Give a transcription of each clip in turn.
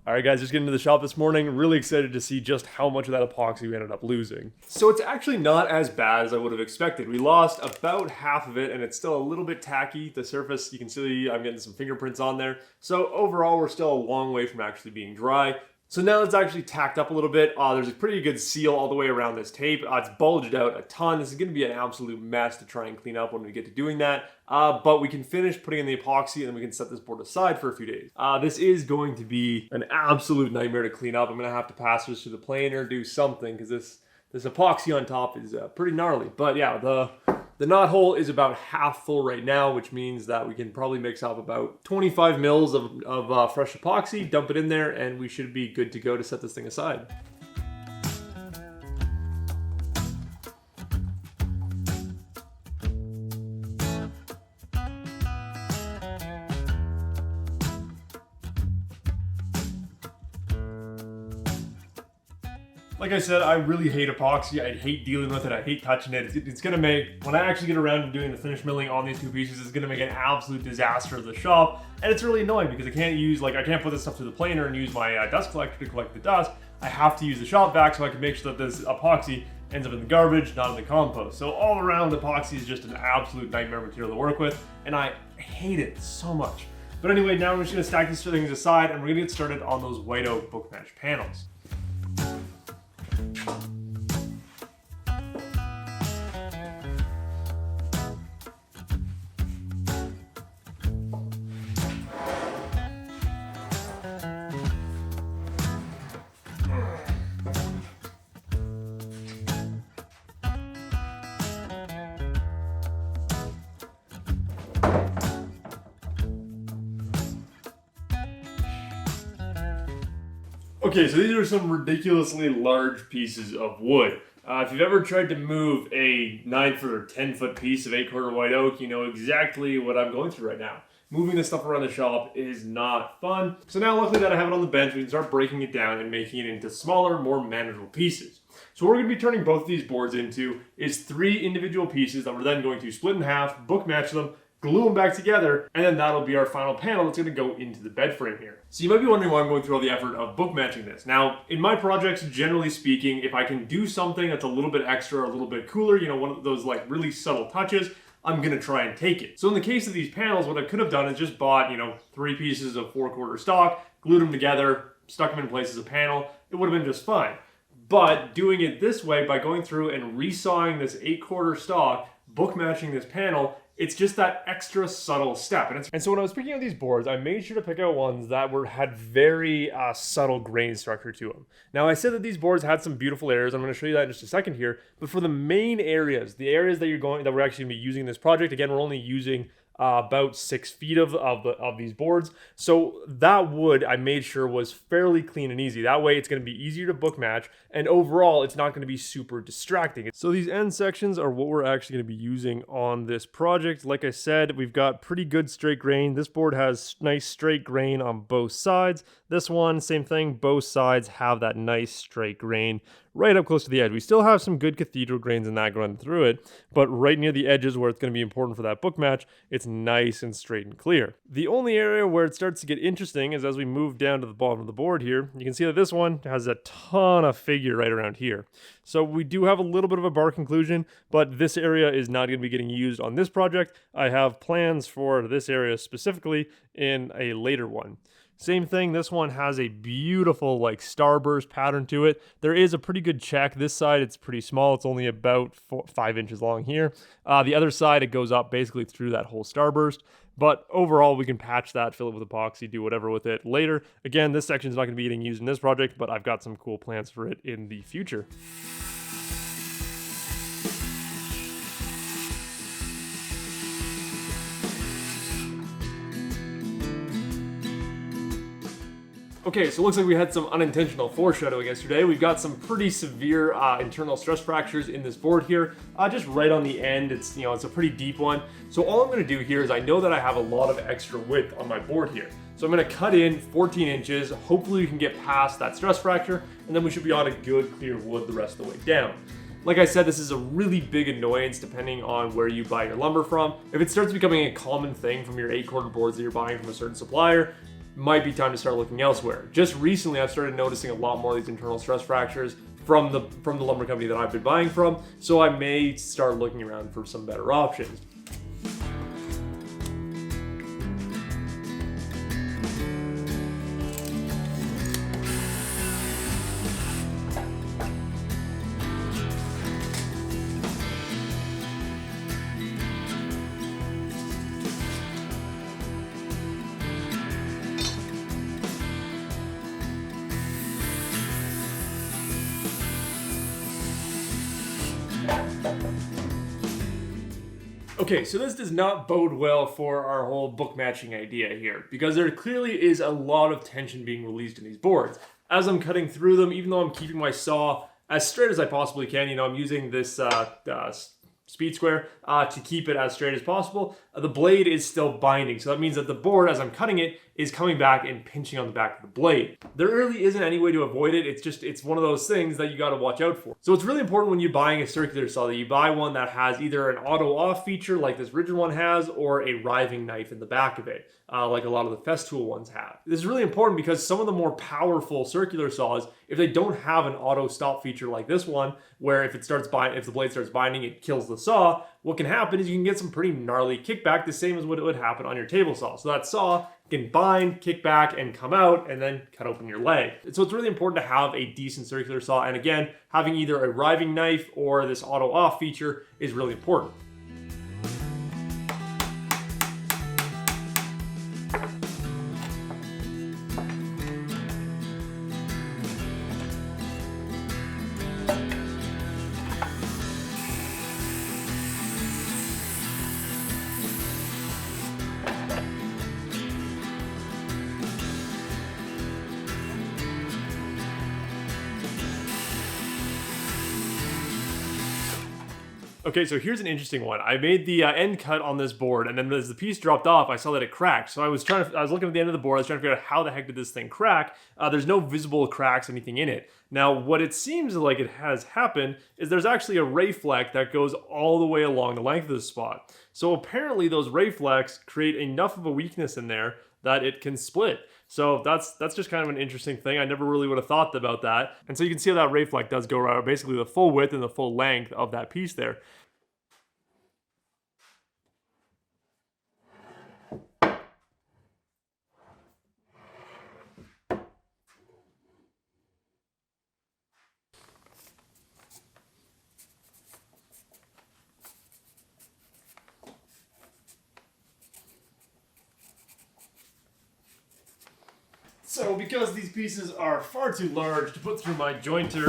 All right, guys, just getting to the shop this morning. Really excited to see just how much of that epoxy we ended up losing. So it's actually not as bad as I would have expected. We lost about half of it, and it's still a little bit tacky. The surface, you can see I'm getting some fingerprints on there. So overall, we're still a long way from actually being dry. So now it's actually tacked up a little bit. There's a pretty good seal all the way around this tape. It's bulged out a ton. This is going to be an absolute mess to try and clean up when we get to doing that. But we can finish putting in the epoxy and then we can set this board aside for a few days. This is going to be an absolute nightmare to clean up. I'm going to have to pass this through the planer, do something, because this epoxy on top is pretty gnarly. But yeah, the knot hole is about half full right now, which means that we can probably mix up about 25 mils of fresh epoxy, dump it in there, and we should be good to go to set this thing aside. Like I said, I really hate epoxy. I hate dealing with it. I hate touching it. It's going to make, when I actually get around to doing the finish milling on these two pieces, it's going to make an absolute disaster of the shop. And it's really annoying because I can't put this stuff through the planer and use my dust collector to collect the dust. I have to use the shop vac so I can make sure that this epoxy ends up in the garbage, not in the compost. So all around, epoxy is just an absolute nightmare material to work with. And I hate it so much. But anyway, now we're just going to stack these things aside and we're going to get started on those white oak bookmatch panels. Okay, so these are some ridiculously large pieces of wood. If you've ever tried to move a 9-foot or 10-foot piece of 8-quarter white oak, you know exactly what I'm going through right now. Moving this stuff around the shop is not fun. So now luckily that I have it on the bench, we can start breaking it down and making it into smaller, more manageable pieces. So what we're going to be turning both of these boards into is 3 individual pieces that we're then going to split in half, book match them, glue them back together, and then that'll be our final panel that's going to go into the bed frame here. So you might be wondering why I'm going through all the effort of book matching this. Now, in my projects, generally speaking, if I can do something that's a little bit extra, a little bit cooler, you know, one of those like really subtle touches, I'm going to try and take it. So in the case of these panels, what I could have done is just bought, 3 pieces of 4-quarter stock, glued them together, stuck them in place as a panel. It would have been just fine. But doing it this way, by going through and resawing this 8-quarter stock, book matching this panel, it's just that extra subtle step. And so when I was picking out these boards, I made sure to pick out ones that had very subtle grain structure to them. Now, I said that these boards had some beautiful areas. I'm going to show you that in just a second here. But for the main areas, the areas that we're actually going to be using in this project, again, we're only using about 6 feet of these boards. So that wood I made sure was fairly clean and easy. That way it's going to be easier to book match, and overall it's not going to be super distracting. So these end sections are what we're actually going to be using on this project. Like I said, we've got pretty good straight grain. This board has nice straight grain on both sides. This one, same thing, both sides have that nice straight grain right up close to the edge. We still have some good cathedral grains in that going through it, but right near the edges where it's going to be important for that book match, it's nice and straight and clear. The only area where it starts to get interesting is as we move down to the bottom of the board here. You can see that this one has a ton of figure right around here. So we do have a little bit of a bar conclusion, but this area is not going to be getting used on this project. I have plans for this area specifically in a later one. Same thing, this one has a beautiful like starburst pattern to it. There is a pretty good check. This side, it's pretty small. It's only about 5 inches long here. The other side, it goes up basically through that whole starburst. But overall, we can patch that, fill it with epoxy, do whatever with it later. Again, this section is not going to be getting used in this project, but I've got some cool plans for it in the future. Okay, so it looks like we had some unintentional foreshadowing yesterday. We've got some pretty severe internal stress fractures in this board here, just right on the end. It's a pretty deep one. So all I'm going to do here is I know that I have a lot of extra width on my board here. So I'm going to cut in 14 inches. Hopefully we can get past that stress fracture, and then we should be on a good clear wood the rest of the way down. Like I said, this is a really big annoyance depending on where you buy your lumber from. If it starts becoming a common thing from your 8-quarter boards that you're buying from a certain supplier, might be time to start looking elsewhere. Just recently, I've started noticing a lot more of these internal stress fractures from the lumber company that I've been buying from, so I may start looking around for some better options. Okay, so this does not bode well for our whole book matching idea here, because there clearly is a lot of tension being released in these boards. As I'm cutting through them, even though I'm keeping my saw as straight as I possibly can, I'm using this speed square to keep it as straight as possible, the blade is still binding. So that means that the board, as I'm cutting it, is coming back and pinching on the back of the blade. There really isn't any way to avoid it. It's one of those things that you got to watch out for. So it's really important when you're buying a circular saw that you buy one that has either an auto off feature like this Redridge one has, or a riving knife in the back of it, like a lot of the Festool ones have. This is really important because some of the more powerful circular saws, if they don't have an auto stop feature like this one, where if the blade starts binding, it kills the saw, what can happen is you can get some pretty gnarly kickback, the same as what would happen on your table saw. So that saw can bind, kick back, and come out, and then cut open your leg. So it's really important to have a decent circular saw, and again, having either a riving knife or this auto off feature is really important. Okay, so here's an interesting one. I made the end cut on this board, and then as the piece dropped off, I saw that it cracked. So I was looking at the end of the board, I was trying to figure out how the heck did this thing crack. There's no visible cracks, anything in it. Now, what it seems like it has happened is there's actually a ray fleck that goes all the way along the length of the spot. So apparently those ray flecks create enough of a weakness in there that it can split. So that's just kind of an interesting thing. I never really would have thought about that. And so you can see how that ray fleck does go around basically the full width and the full length of that piece there. So because these pieces are far too large to put through my jointer,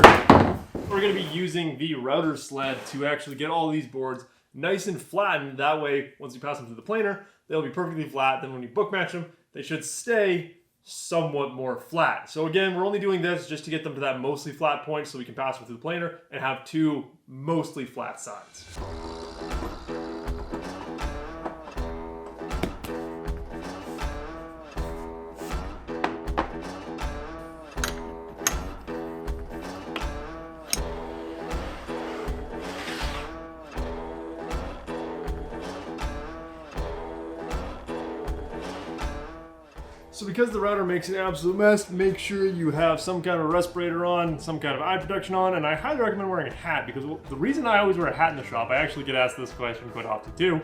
we're going to be using the router sled to actually get all these boards nice and flattened. That way, once you pass them through the planer, they'll be perfectly flat. Then when you book match them, they should stay somewhat more flat. So again, we're only doing this just to get them to that mostly flat point so we can pass them through the planer and have two mostly flat sides. So because the router makes an absolute mess, make sure you have some kind of respirator on, some kind of eye protection on, and I highly recommend wearing a hat because the reason I always wear a hat in the shop, I actually get asked this question quite often too,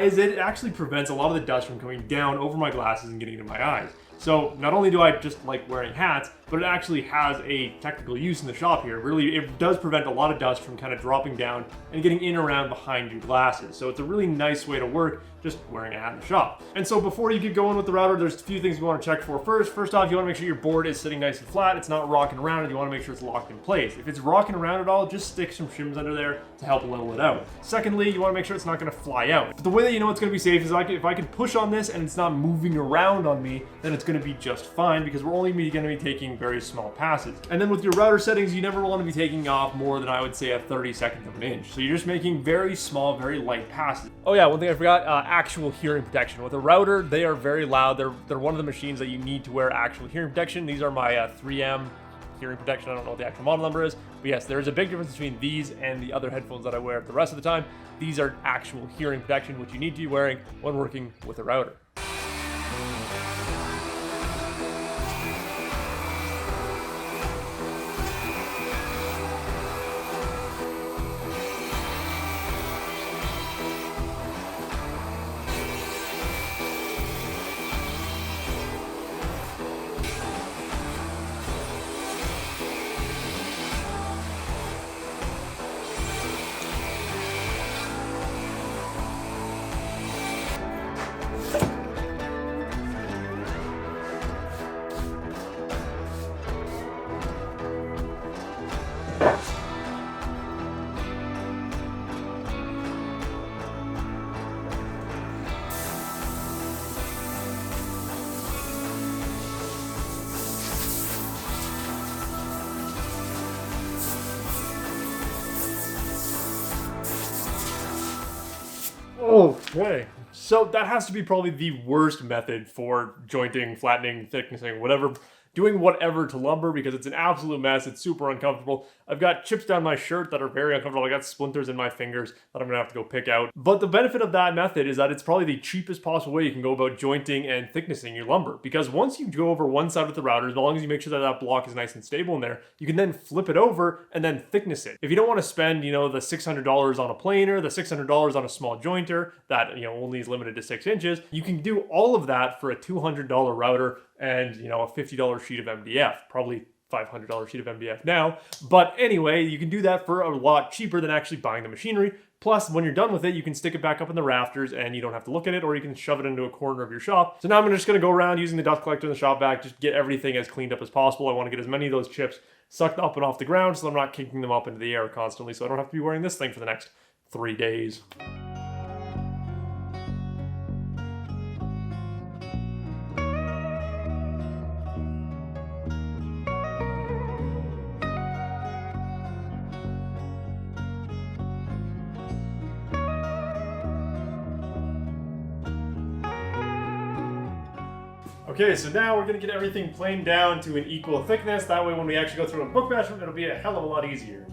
is it actually prevents a lot of the dust from coming down over my glasses and getting into my eyes. So not only do I just like wearing hats, but it actually has a technical use in the shop here. Really, it does prevent a lot of dust from kind of dropping down and getting in around behind your glasses. So it's a really nice way to work just wearing a hat in the shop. And so before you get going with the router, there's a few things you want to check for first. First off, you want to make sure your board is sitting nice and flat. It's not rocking around, and you want to make sure it's locked in place. If it's rocking around at all, just stick some shims under there to help level it out. Secondly, you want to make sure it's not going to fly out. But the way that you know it's going to be safe is if I can push on this and it's not moving around on me, then it's going to be just fine because we're only going to be taking very small passes. And then with your router settings, you never want to be taking off more than I would say a 32nd of an inch. So you're just making very small, very light passes. Oh yeah, one thing I forgot, actual hearing protection. With a router, they are very loud. They're one of the machines that you need to wear actual hearing protection. These are my 3M hearing protection. I don't know what the actual model number is, but yes, there is a big difference between these and the other headphones that I wear the rest of the time. These are actual hearing protection, which you need to be wearing when working with a router. Okay, so that has to be probably the worst method for jointing, flattening, thicknessing, whatever, doing whatever to lumber, because it's an absolute mess. It's super uncomfortable. I've got chips down my shirt that are very uncomfortable. I got splinters in my fingers that I'm gonna have to go pick out. But the benefit of that method is that it's probably the cheapest possible way you can go about jointing and thicknessing your lumber, because once you go over one side with the router, as long as you make sure that that block is nice and stable in there, you can then flip it over and then thickness it. If you don't want to spend, you know, the $600 on a planer, the $600 on a small jointer that, you know, only is limited to 6 inches, you can do all of that for a $200 router and, you know, a $50 sheet of MDF, probably $500 sheet of MDF now. But anyway, you can do that for a lot cheaper than actually buying the machinery. Plus, when you're done with it, you can stick it back up in the rafters and you don't have to look at it, or you can shove it into a corner of your shop. So now I'm just gonna go around using the dust collector in the shop vac, just get everything as cleaned up as possible. I wanna get as many of those chips sucked up and off the ground so I'm not kicking them up into the air constantly, so I don't have to be wearing this thing for the next 3 days. Okay, so now we're gonna get everything planed down to an equal thickness. That way when we actually go through and book match them, it'll be a hell of a lot easier.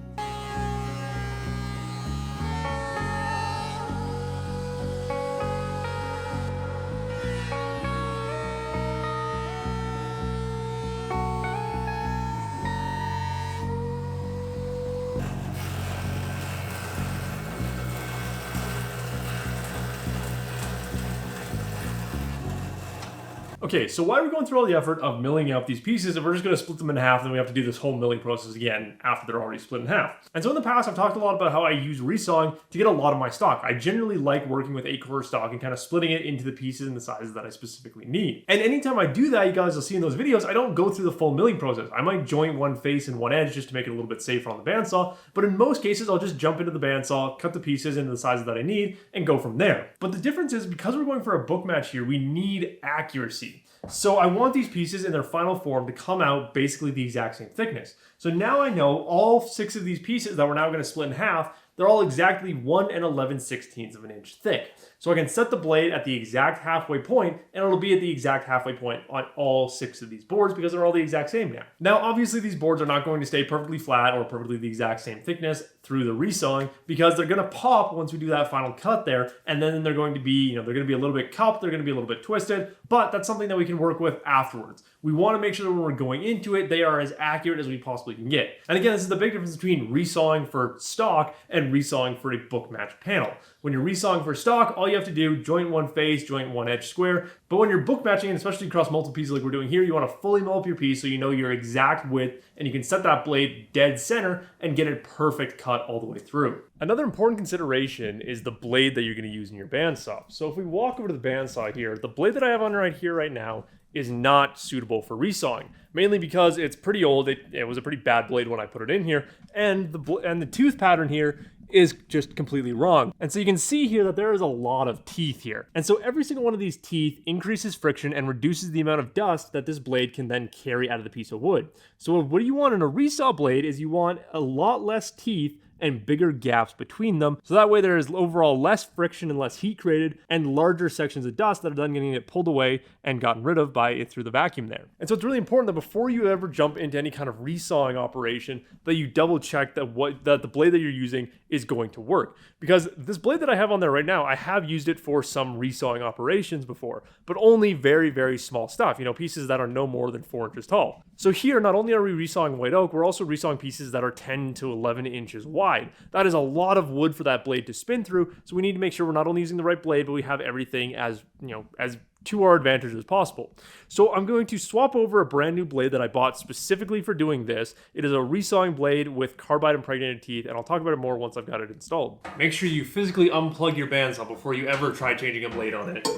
Okay, so why are we going through all the effort of milling out these pieces if we're just going to split them in half and then we have to do this whole milling process again after they're already split in half? And so in the past, I've talked a lot about how I use resawing to get a lot of my stock. I generally like working with 8/4 stock and kind of splitting it into the pieces and the sizes that I specifically need. And anytime I do that, you guys will see in those videos, I don't go through the full milling process. I might joint one face and one edge just to make it a little bit safer on the bandsaw, but in most cases, I'll just jump into the bandsaw, cut the pieces into the sizes that I need, and go from there. But the difference is, because we're going for a book match here, we need accuracy. So I want these pieces in their final form to come out basically the exact same thickness. So now I know all 6 of these pieces that we're now going to split in half, they're all exactly 1 11/16 of an inch thick. So I can set the blade at the exact halfway point, and it'll be at the exact halfway point on all 6 of these boards because they're all the exact same now. Now, obviously, these boards are not going to stay perfectly flat or perfectly the exact same thickness through the resawing because they're going to pop once we do that final cut there, and then they're going to be, they're going to be a little bit cupped, they're going to be a little bit twisted, but that's something that we can work with afterwards. We want to make sure that when we're going into it, they are as accurate as we possibly can get. And again, this is the big difference between resawing for stock and resawing for a book match panel. When you're resawing for stock, all you have to do, joint one face, joint one edge square. But when you're book matching, and especially across multiple pieces like we're doing here, you want to fully mill up your piece so you know your exact width and you can set that blade dead center and get a perfect cut all the way through. Another important consideration is the blade that you're going to use in your bandsaw. So if we walk over to the bandsaw here, the blade that I have on right here right now is not suitable for resawing, mainly because it's pretty old. It was a pretty bad blade when I put it in here, and the tooth pattern here is just completely wrong. And so you can see here that there is a lot of teeth here. And so every single one of these teeth increases friction and reduces the amount of dust that this blade can then carry out of the piece of wood. So what you want in a resaw blade is you want a lot less teeth and bigger gaps between them. So that way there is overall less friction and less heat created and larger sections of dust that are then getting it pulled away and gotten rid of by it through the vacuum there. And so it's really important that before you ever jump into any kind of resawing operation that you double check that the blade that you're using is going to work. Because this blade that I have on there right now, I have used it for some resawing operations before, but only very, very small stuff, pieces that are no more than 4 inches tall. So here, not only are we resawing white oak, we're also resawing pieces that are 10 to 11 inches wide. That is a lot of wood for that blade to spin through, so we need to make sure we're not only using the right blade, but we have everything as to our advantage as possible. So I'm going to swap over a brand new blade that I bought specifically for doing this. It is a resawing blade with carbide impregnated teeth, and I'll talk about it more once I've got it installed. Make sure you physically unplug your bandsaw before you ever try changing a blade on it.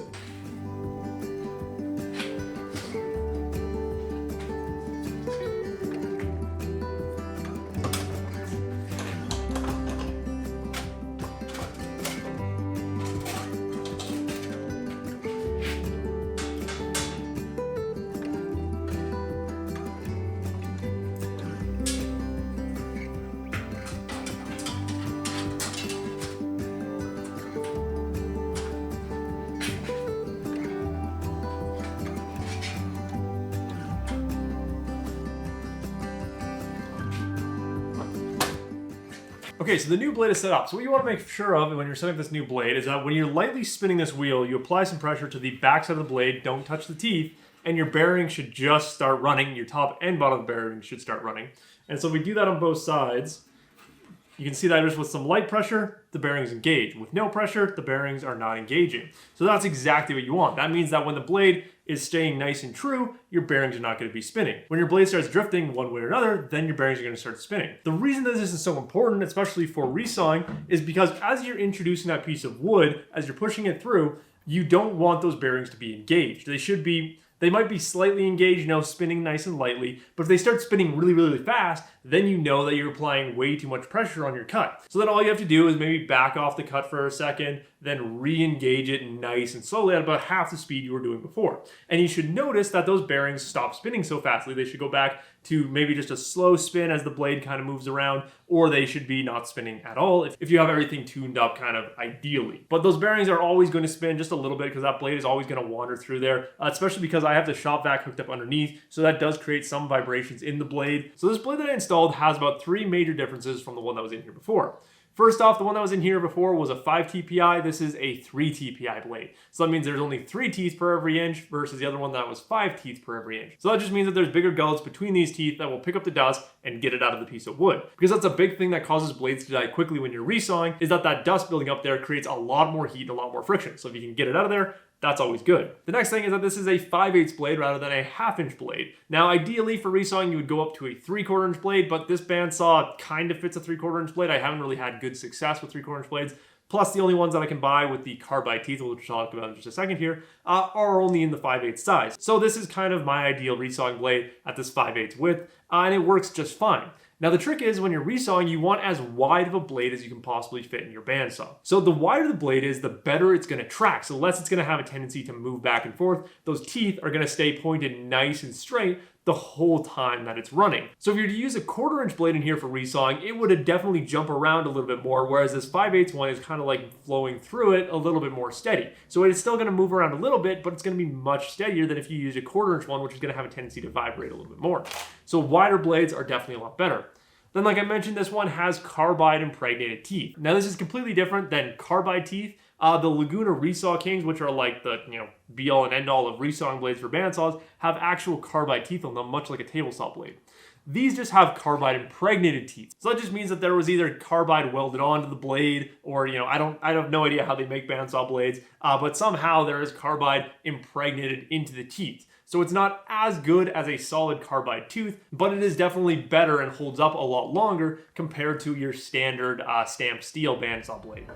Okay, so the new blade is set up. So what you want to make sure of when you're setting up this new blade is that when you're lightly spinning this wheel, you apply some pressure to the back side of the blade, don't touch the teeth, and your bearing should just start running. Your top and bottom bearing should start running. And so if we do that on both sides, you can see that just with some light pressure, the bearings engage. With no pressure, the bearings are not engaging. So that's exactly what you want. That means that when the blade is staying nice and true, your bearings are not going to be spinning. When your blade starts drifting one way or another, then your bearings are going to start spinning. The reason that this is so important, especially for resawing, is because as you're introducing that piece of wood, as you're pushing it through, you don't want those bearings to be engaged. They might be slightly engaged, spinning nice and lightly, but if they start spinning really, really fast, then you know that you're applying way too much pressure on your cut. So then all you have to do is maybe back off the cut for a second, then re-engage it nice and slowly at about half the speed you were doing before. And you should notice that those bearings stop spinning so fastly. They should go back to maybe just a slow spin as the blade kind of moves around, or they should be not spinning at all if you have everything tuned up kind of ideally. But those bearings are always going to spin just a little bit because that blade is always going to wander through there, especially because I have the shop vac hooked up underneath, so that does create some vibrations in the blade. So this blade that I installed has about 3 major differences from the one that was in here before. First off, the one that was in here before was a 5 TPI. This is a 3 TPI blade. So that means there's only 3 teeth per every inch versus the other one that was 5 teeth per every inch. So that just means that there's bigger gulls between these teeth that will pick up the dust and get it out of the piece of wood. Because that's a big thing that causes blades to die quickly when you're resawing, is that dust building up there creates a lot more heat and a lot more friction. So if you can get it out of there, that's always good. The next thing is that this is a 5/8 blade rather than a 1/2 inch blade. Now, ideally for resawing, you would go up to a 3/4 inch blade, but this bandsaw kind of fits a 3/4 inch blade. I haven't really had good success with 3/4 inch blades. Plus, the only ones that I can buy with the carbide teeth, which I'll talk about in just a second here, are only in the 5/8 size. So this is kind of my ideal resawing blade at this 5/8 width, and it works just fine. Now the trick is when you're resawing, you want as wide of a blade as you can possibly fit in your bandsaw. So the wider the blade is, the better it's going to track. So the less it's going to have a tendency to move back and forth. Those teeth are going to stay pointed nice and straight the whole time that it's running. So if you were to use a 1/4 inch blade in here for resawing, it would definitely jump around a little bit more, whereas this 5/8 one is kind of like flowing through it a little bit more steady. So it's still going to move around a little bit, but it's going to be much steadier than if you use a 1/4 inch one, which is going to have a tendency to vibrate a little bit more. So wider blades are definitely a lot better. Then, like I mentioned, this one has carbide impregnated teeth. Now, this is completely different than carbide teeth. The Laguna Resaw Kings, which are like the be-all and end-all of resawing blades for bandsaws, have actual carbide teeth on them, much like a table saw blade. These just have carbide impregnated teeth. So that just means that there was either carbide welded onto the blade, or I have no idea how they make bandsaw blades, but somehow there is carbide impregnated into the teeth. So it's not as good as a solid carbide tooth, but it is definitely better and holds up a lot longer compared to your standard stamped steel bandsaw blade.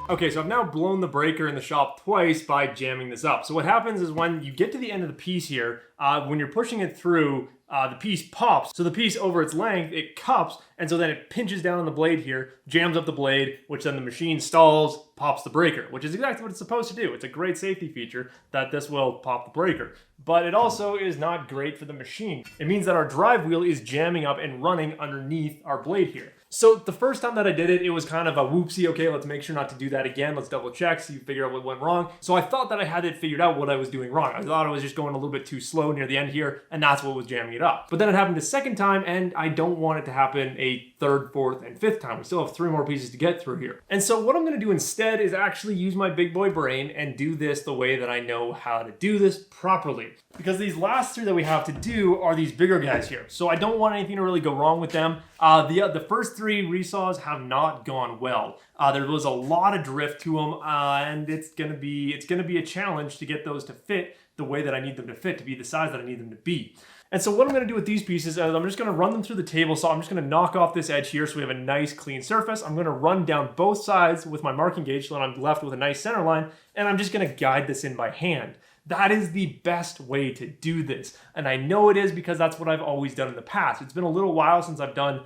Okay, so I've now blown the breaker in the shop twice by jamming this up. So what happens is when you get to the end of the piece here, when you're pushing it through, the piece pops. So the piece over its length, it cups, and so then it pinches down on the blade here, jams up the blade, which then the machine stalls, pops the breaker, which is exactly what it's supposed to do. It's a great safety feature that this will pop the breaker. But it also is not great for the machine. It means that our drive wheel is jamming up and running underneath our blade here. So the first time that I did it, it was kind of a whoopsie. Okay, let's make sure not to do that again. Let's double check, so you figure out what went wrong. So I thought that I had it figured out what I was doing wrong. I thought I was just going a little bit too slow near the end here, and that's what was jamming it up. But then it happened a second time, and I don't want it to happen a third, fourth, and fifth time. We still have 3 more pieces to get through here. And so what I'm gonna do instead instead is actually use my big boy brain and do this the way that I know how to do this properly. Because these last three that we have to do are these bigger guys here. So I don't want anything to really go wrong with them. The first three resaws have not gone well. There was a lot of drift to them, and it's gonna be a challenge to get those to fit the way that I need them to fit, to be the size that I need them to be. And so what I'm going to do with these pieces is I'm just going to run them through the table saw. I'm just going to knock off this edge here so we have a nice clean surface. I'm going to run down both sides with my marking gauge so that I'm left with a nice center line, and I'm just going to guide this in by hand. That is the best way to do this. And I know it is because that's what I've always done in the past. It's been a little while since I've done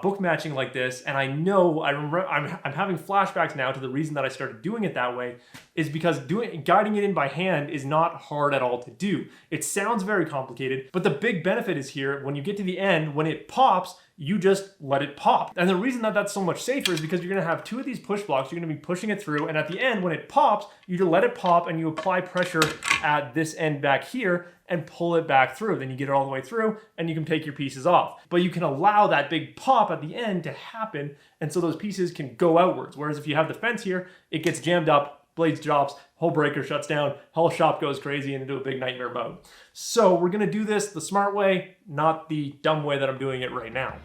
book matching like this, and I know I'm having flashbacks now to the reason that I started doing it that way is because guiding it in by hand is not hard at all to do. It sounds very complicated, but the big benefit is here when you get to the end, when it pops, you just let it pop. And the reason that that's so much safer is because you're gonna have two of these push blocks, you're gonna be pushing it through, and at the end, when it pops, you just let it pop and you apply pressure at this end back here and pull it back through. Then you get it all the way through and you can take your pieces off. But you can allow that big pop at the end to happen, and so those pieces can go outwards. Whereas if you have the fence here, it gets jammed up, blades drops, whole breaker shuts down, whole shop goes crazy and into a big nightmare mode. So we're gonna do this the smart way, not the dumb way that I'm doing it right now.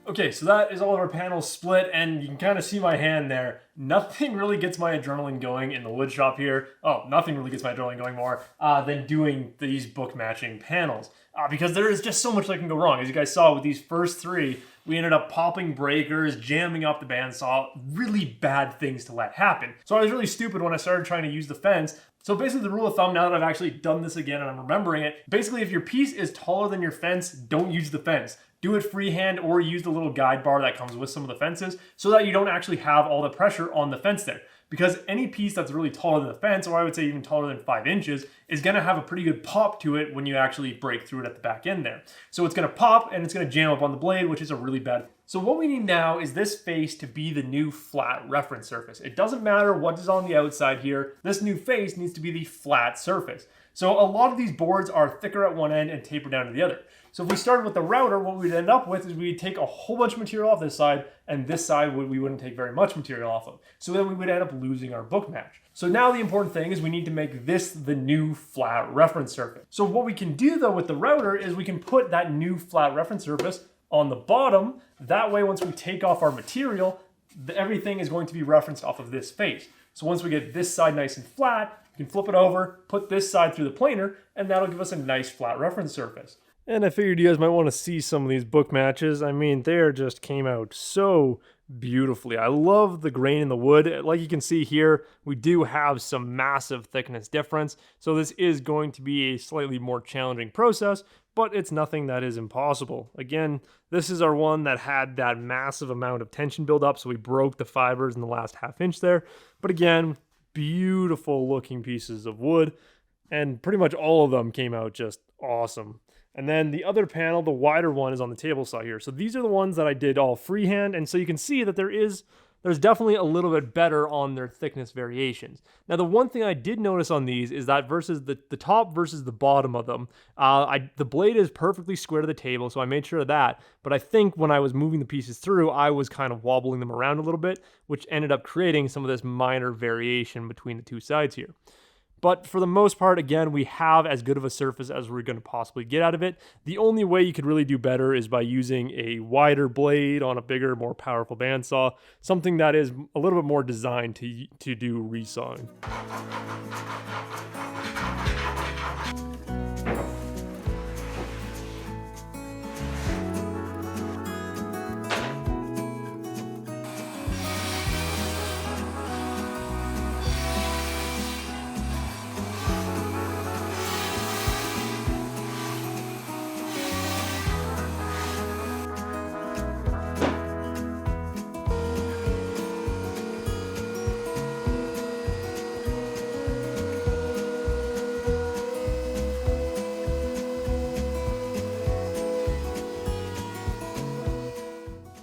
Okay, so that is all of our panels split, and you can kind of see my hand there. Nothing really gets my adrenaline going in the wood shop here. Oh, nothing really gets my adrenaline going more than doing these book matching panels. Because there is just so much that can go wrong. As you guys saw with these first three, we ended up popping breakers, jamming up the bandsaw, really bad things to let happen. So I was really stupid when I started trying to use the fence. So basically the rule of thumb, now that I've actually done this again and I'm remembering it, basically if your piece is taller than your fence, don't use the fence. Do it freehand or use the little guide bar that comes with some of the fences so that you don't actually have all the pressure on the fence there. Because any piece that's really taller than the fence, or I would say even taller than 5 inches, is gonna have a pretty good pop to it when you actually break through it at the back end there. So it's gonna pop and it's gonna jam up on the blade, which is a really bad. So what we need now is this face to be the new flat reference surface. It doesn't matter what is on the outside here, this new face needs to be the flat surface. So a lot of these boards are thicker at one end and taper down to the other. So if we started with the router, what we'd end up with is we'd take a whole bunch of material off this side, and this side we wouldn't take very much material off of. So then we would end up losing our book match. So now the important thing is we need to make this the new flat reference surface. So what we can do though with the router is we can put that new flat reference surface on the bottom. That way once we take off our material, everything is going to be referenced off of this face. So once we get this side nice and flat, we can flip it over, put this side through the planer, and that'll give us a nice flat reference surface. And I figured you guys might want to see some of these book matches. I mean, they just came out so beautifully. I love the grain in the wood. Like you can see here, we do have some massive thickness difference. So this is going to be a slightly more challenging process, but it's nothing that is impossible. Again, this is our one that had that massive amount of tension buildup, so we broke the fibers in the last ½ inch there. But again, beautiful looking pieces of wood, and pretty much all of them came out just awesome. And then the other panel, the wider one, is on the table saw here. So these are the ones that I did all freehand, and so you can see that there's definitely a little bit better on their thickness variations. Now the one thing I did notice on these is that versus the top versus the bottom of them, the blade is perfectly square to the table, so I made sure of that. But I think when I was moving the pieces through, I was kind of wobbling them around a little bit, which ended up creating some of this minor variation between the two sides here. But for the most part, again, we have as good of a surface as we're going to possibly get out of it. The only way you could really do better is by using a wider blade on a bigger, more powerful bandsaw, something that is a little bit more designed to do resawing.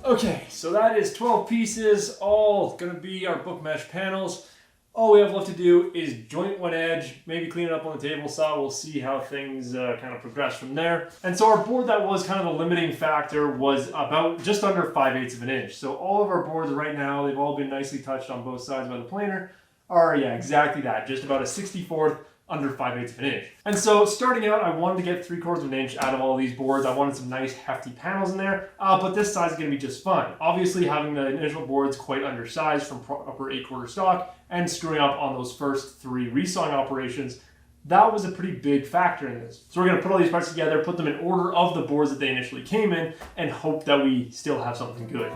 Okay, so that is 12 pieces, all gonna be our book match panels. All we have left to do is joint one edge, maybe clean it up on the table saw. We'll see how things kind of progress from there. And so our board that was kind of the limiting factor was about just under 5/8 of an inch. So all of our boards right now, they've all been nicely touched on both sides by the planer, are, yeah, exactly that, just about a 64th under 5/8 of an inch. And so starting out, I wanted to get 3/4 of an inch out of all these boards. I wanted some nice hefty panels in there, but this size is gonna be just fine. Obviously having the initial boards quite undersized from upper 8/4 stock and screwing up on those first 3 resawing operations, that was a pretty big factor in this. So we're gonna put all these parts together, put them in order of the boards that they initially came in, and hope that we still have something good.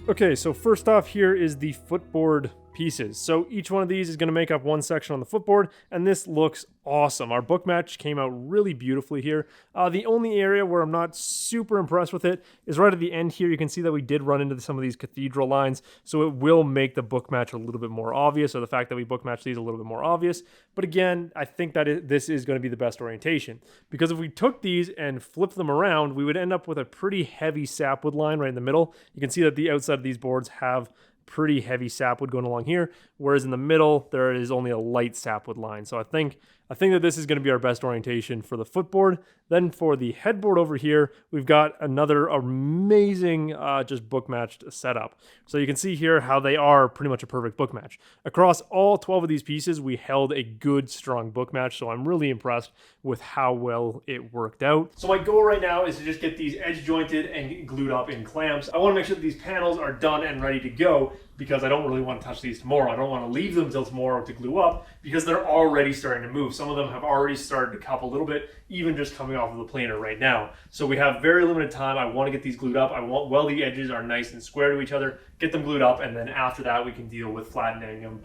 Okay, so first off here is the footboard pieces. So each one of these is going to make up one section on the footboard, and this looks awesome. Our book match came out really beautifully here. The only area where I'm not super impressed with it is right at the end here. You can see that we did run into some of these cathedral lines, so it will make the book match a little bit more obvious, or the fact that we book match these a little bit more obvious. But again, I think that this is going to be the best orientation, because if we took these and flipped them around, we would end up with a pretty heavy sapwood line right in the middle. You can see that the outside of these boards have pretty heavy sapwood going along here, whereas in the middle there is only a light sapwood line. So I think that this is going to be our best orientation for the footboard. Then for the headboard over here, we've got another amazing just book matched setup. So you can see here how they are pretty much a perfect book match. Across all 12 of these pieces, we held a good, strong book match, so I'm really impressed with how well it worked out. So my goal right now is to just get these edge jointed and glued up in clamps. I want to make sure that these panels are done and ready to go, because I don't really want to touch these tomorrow. I don't want to leave them till tomorrow to glue up, because they're already starting to move. Some of them have already started to cup a little bit, even just coming off of the planer right now. So we have very limited time. I want to get these glued up. I want, while the edges are nice and square to each other, get them glued up, and then after that we can deal with flattening them.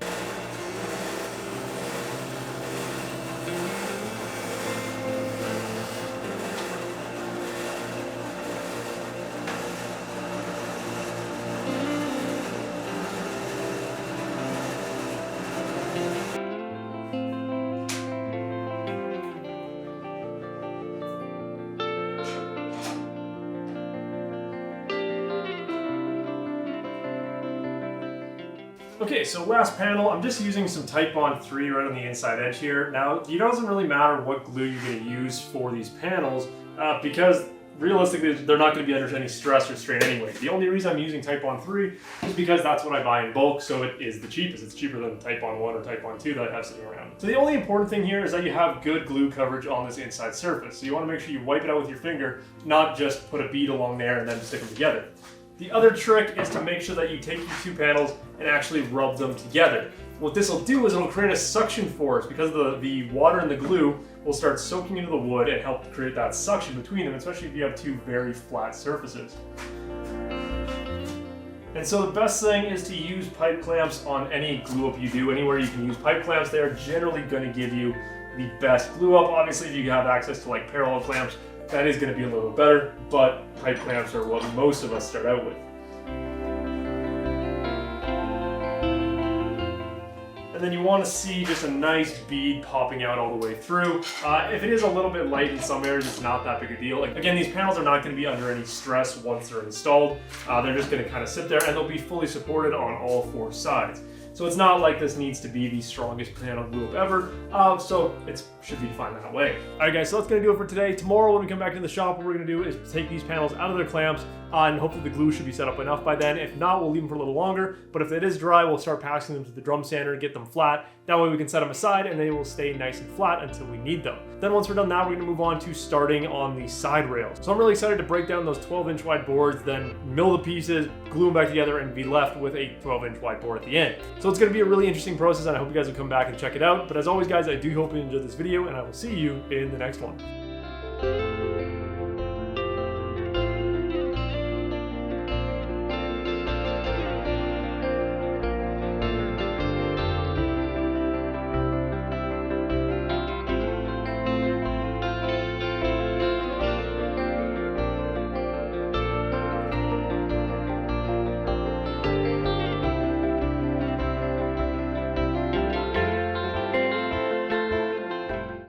Okay, so last panel, I'm just using some Titebond 3 right on the inside edge here. Now, it doesn't really matter what glue you're going to use for these panels, because realistically, they're not going to be under any stress or strain anyway. The only reason I'm using Titebond 3 is because that's what I buy in bulk, so it is the cheapest. It's cheaper than Titebond 1 or Titebond 2 that I have sitting around. So the only important thing here is that you have good glue coverage on this inside surface. So you want to make sure you wipe it out with your finger, not just put a bead along there and then stick them together. The other trick is to make sure that you take your 2 panels and actually rub them together. What this will do is it'll create a suction force, because the water and the glue will start soaking into the wood and help create that suction between them, especially if you have 2 very flat surfaces. And so the best thing is to use pipe clamps on any glue up you do. Anywhere you can use pipe clamps, they're generally going to give you the best glue up. Obviously, if you have access to like parallel clamps, that is going to be a little better, but pipe clamps are what most of us start out with. And then you want to see just a nice bead popping out all the way through. If it is a little bit light in some areas, it's not that big a deal. Again, these panels are not going to be under any stress once they're installed. They're just going to kind of sit there, and they'll be fully supported on all 4 sides. So it's not like this needs to be the strongest panel glue up ever, so it should be fine that way. Alright guys, so that's going to do it for today. Tomorrow when we come back to the shop, what we're going to do is take these panels out of their clamps, and hopefully the glue should be set up enough by then. If not, we'll leave them for a little longer, but if it is dry, we'll start passing them to the drum sander and get them flat. That way we can set them aside, and they will stay nice and flat until we need them. Then once we're done that, we're going to move on to starting on the side rails. So I'm really excited to break down those 12-inch wide boards, then mill the pieces, glue them back together, and be left with a 12-inch wide board at the end. So it's going to be a really interesting process, and I hope you guys will come back and check it out. But as always guys, I do hope you enjoyed this video, and I will see you in the next one.